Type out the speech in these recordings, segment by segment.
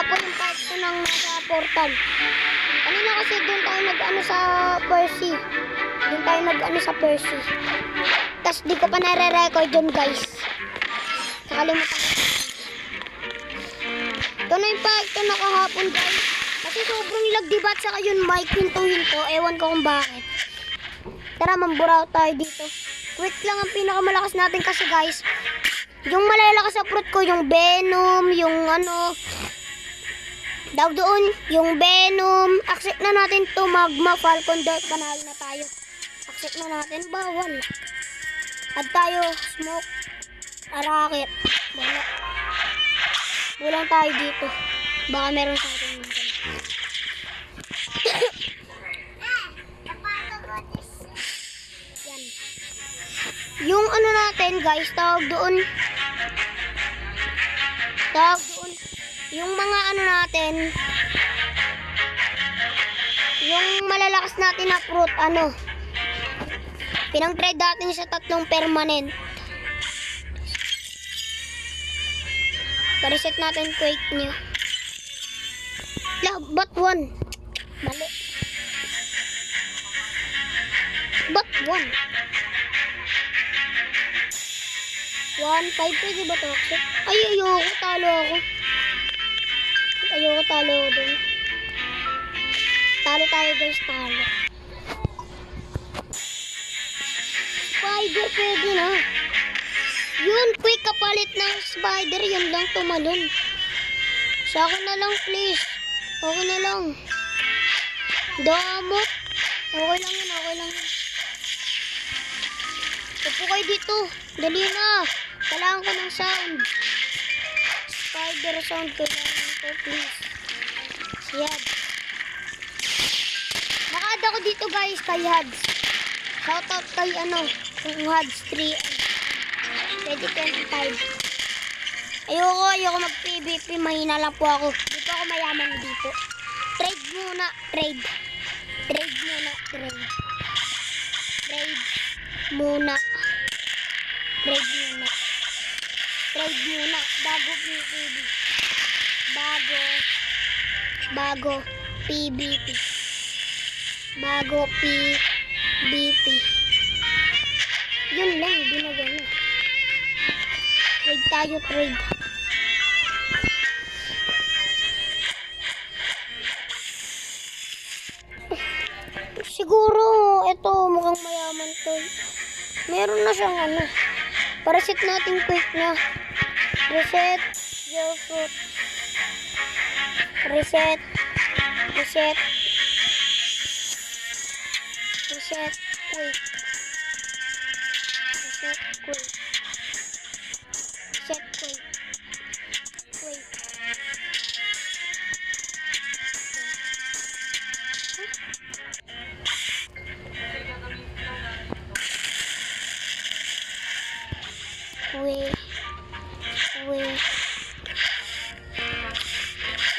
na po yung part 2 ng nasa portal. Kanina kasi doon tayo nag-ano sa Percy. Doon tayo nag-ano sa Percy. Tapos di ko pa nare-record yun, guys. Nakalimutan ko. Ito na yung part 2 na kahapon, guys. Kasi sobrang lag, diba? At saka yun, mic hinto-hinto. Ewan ko kung bakit. Tara, mamburaw tayo dito. Quick lang ang pinakamalakas natin kasi, guys. Yung malalakas sa fruit ko, yung Venom, yung ano, daw doon, yung Venom. Accept na natin to, Magma, Falcon Dart, panalo na tayo. Accept na natin, bawal. Add tayo, Smoke, Arakit. Bulang tayo dito. Baka meron sa atin. Yan. Yung ano natin, guys, tawag doon, yung mga ano natin, yung malalakas natin na fruit, ano, pinang-trade natin sa 3 permanent. Pa-reset natin Quake niya. Ba't 1? Mali. Ba't 1? 1.5 pwede ba ito? Ay, ayoko, talo ako. Ayoko, talo ako dun. Talo tayo, guys, talo. Spider, pwede na. Yun, quick kapalit ng spider, yun lang tumalon. Sa akin na lang, please. Okay na lang. Damot. Okay lang yun, okay lang yun. Upo kayo dito. Dali na. Kailangan ko ng sound. Spider sound. Kailangan ko, please. Si Hads. Naka-add ako dito, guys, kay Hads. Shoutout kay ano, kung Hads 3. 2025. Ayoko mag-PVP. Mahina lang po ako. Dito ako mayaman dito. Trade muna. Trade muna. Bago PVP. Bago PVP. Yun lang. Ginagano. Trade tayo. Siguro, ito mukhang mayaman to. Meron na siyang ano. Parasit natin quick na. Reset your fruit. Reset quick.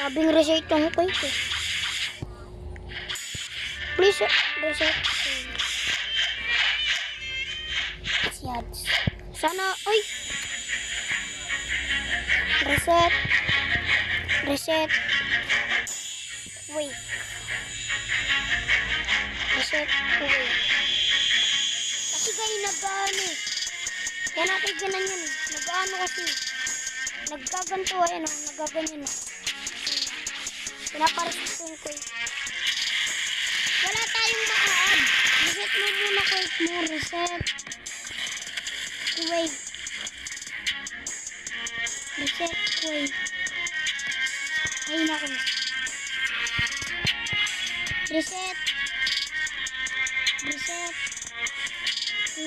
Sabing reset yung quick eh. Please, reset. Yads. Sana, ay! Reset. Wait. Kasi kayo nag-ano eh. Kaya natin ganan yun eh. Nag-ano kasi. Nagkaganto eh, no? Nagaganyan eh. Pinaparesin ko eh. Wala tayong ma-add. Reset mo muna quick mo. Reset. Ay naku. Reset.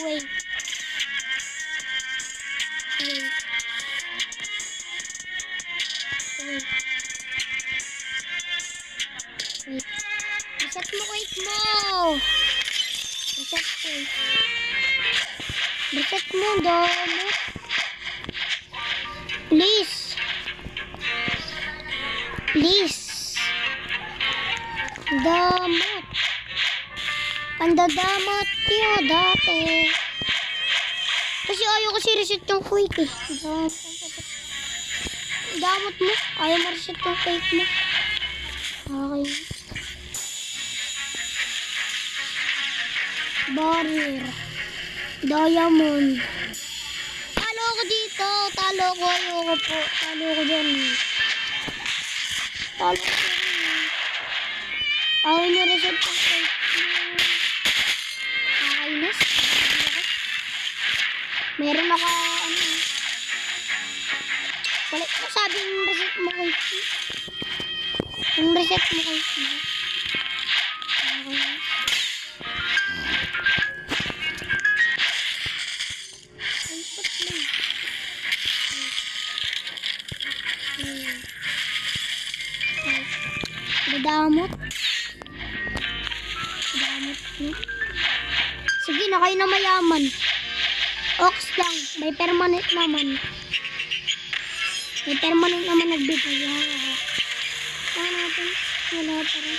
Wait. Reset mo quick mo. Reset mo damo. Please. Damot. Pandadamot yun dati. Kasi ayaw kasi reset yung quick eh. gamot mo. Ayaw mo reset yung cake mo. Okay. Barrier. Diamond. Talo ko dito. Talo ko. Ayoko po. Talo ko dyan. Talo ko dyan. Ayaw nyo reset yung cake mo. Nakakainis. Meron ako, ano. Balik ko sabing reset mo cake mo. Yung reset mo cake mo. Nakakainis. Damot. Damot. Sige na kayo na mayaman. Ox lang. May permanent naman. May permanent naman nagbibigay. Ano natin? Wala pa rin.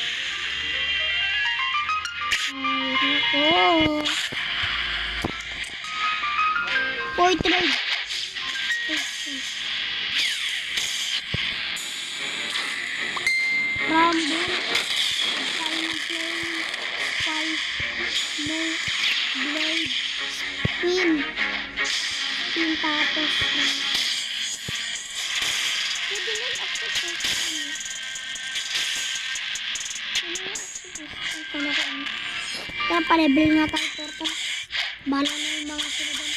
Ay, nako. Boy, trade. Rumble, Silent Flame, Five, Blade, Spin tapos pwede na access kaya pa-level nga tayo portal. Bala na yung mga sila doon.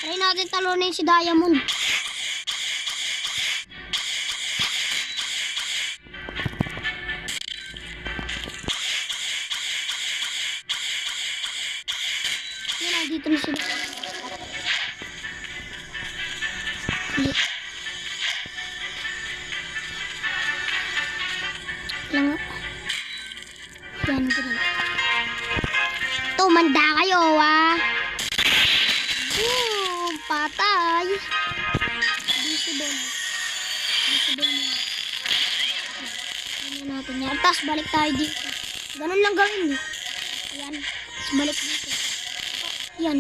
Try natin talunin si Diamond. Dito na sila. Hindi. Lang. Yan, ganun. Tumanda kayo, ah. Boom! Patay. Visible. Visible mo. Ano natin yan. Tapos balik tayo dito. Ganun lang gawin niyo. Ayan. Tapos balik dito. Yan.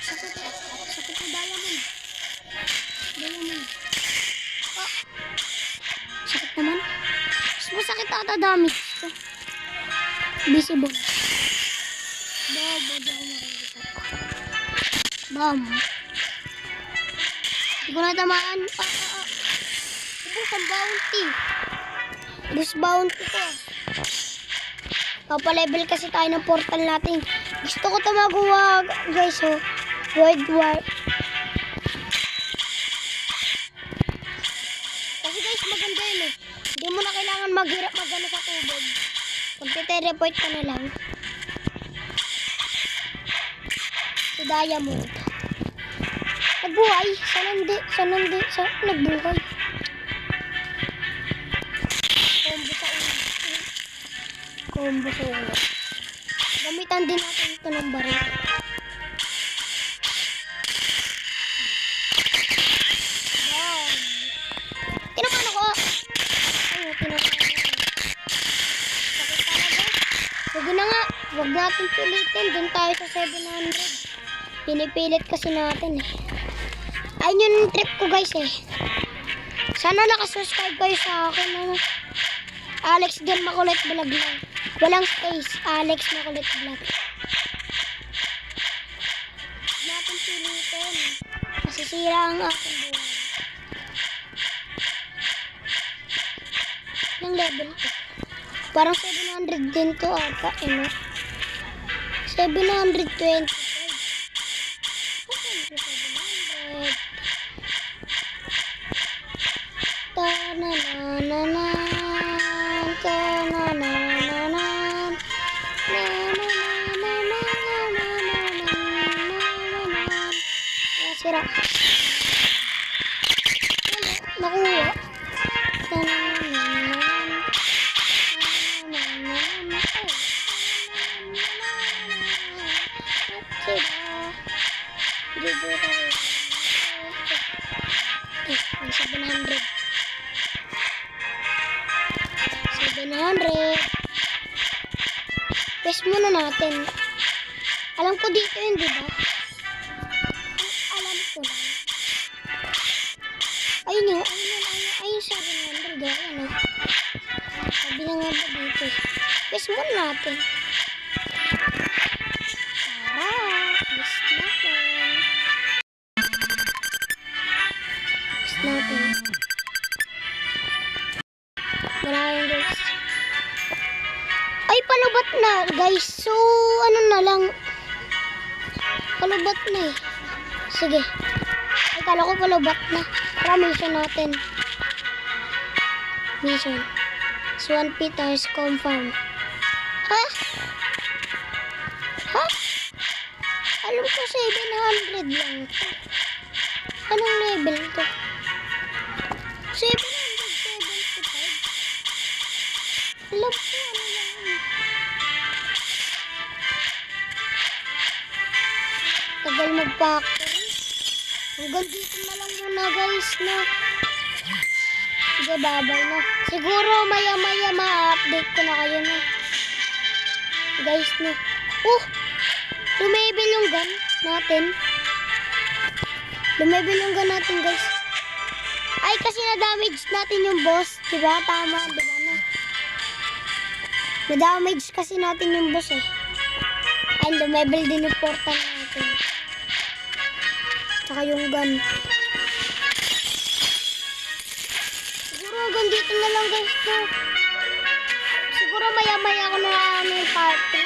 Sakit. Sakit na diamond. Diamond. Oh. Sakit naman. Mas masakit ata damage ko. Visible. Bobo. Di ako makikita. Bam. Hindi ko natamaan. Ubus ang bounty. Ubus bounty ko. Papa-level kasi tayo ng portal natin. Gusto ko ito magawa, guys, oh. World War. Kasi guys, maganda yun eh. Hindi mo na kailangan maghirap magano sa tubig. Magte-teleport ka na lang. Si Diamond. Nagbuhay. Nagbuhay. Combo sa ulo. Gamitan din natin ito ng baril. Bam! Tinaman ako! Ay, tinaman ako. Sakit talaga. Sige na nga. Huwag natin pilitin. Doon tayo sa 700. Pinipilit kasi natin eh. Ayun yung trip ko guys eh. Sana nakasubscribe kayo sa akin. Ano? Alex Gan Makulit Vlog lang. Walang space. Alex Makulit Vlog. Natin pilitin. Masisira ang aking buhay. Yung level ko. Parang 700 din to ata. Ano? 725. Okay, 700. Ta-na-na-na-na. Ta-na-na-na-na. Sira. Nakuha. Ang 700. 700. Test muna natin. Alam ko dito yun, diba? Alam ko lang. ba? Ano? Sabi na nga ba dito? Best muna natin. Best natin. Best natin. Maraming guys. Ay, palubat na guys. So, ano na lang. Palubat na eh. Sige. Ay, kala ko palubat na. Tara, mission natin. Mission. Swan Peters confirm. Ha? Ha? Alam ko 700 lang to. Anong level to? 775? Alam ko ano yan. Tagal mag-factory. Hanggang dito na lang muna guys na. Sige, babay na. Siguro maya-maya ma-update ko na kayo na. Guys na. Lumebel yung gun natin. Lumebel yung gun natin guys. Ay, kasi na-damage natin yung boss. Diba? Tama, diba na? Na-damage kasi natin yung boss eh. Ay, lumebel din yung portal natin. Tsaka yung gun. Siguro hanggang dito na lang guys. Siguro maya-maya ako na yung part 3.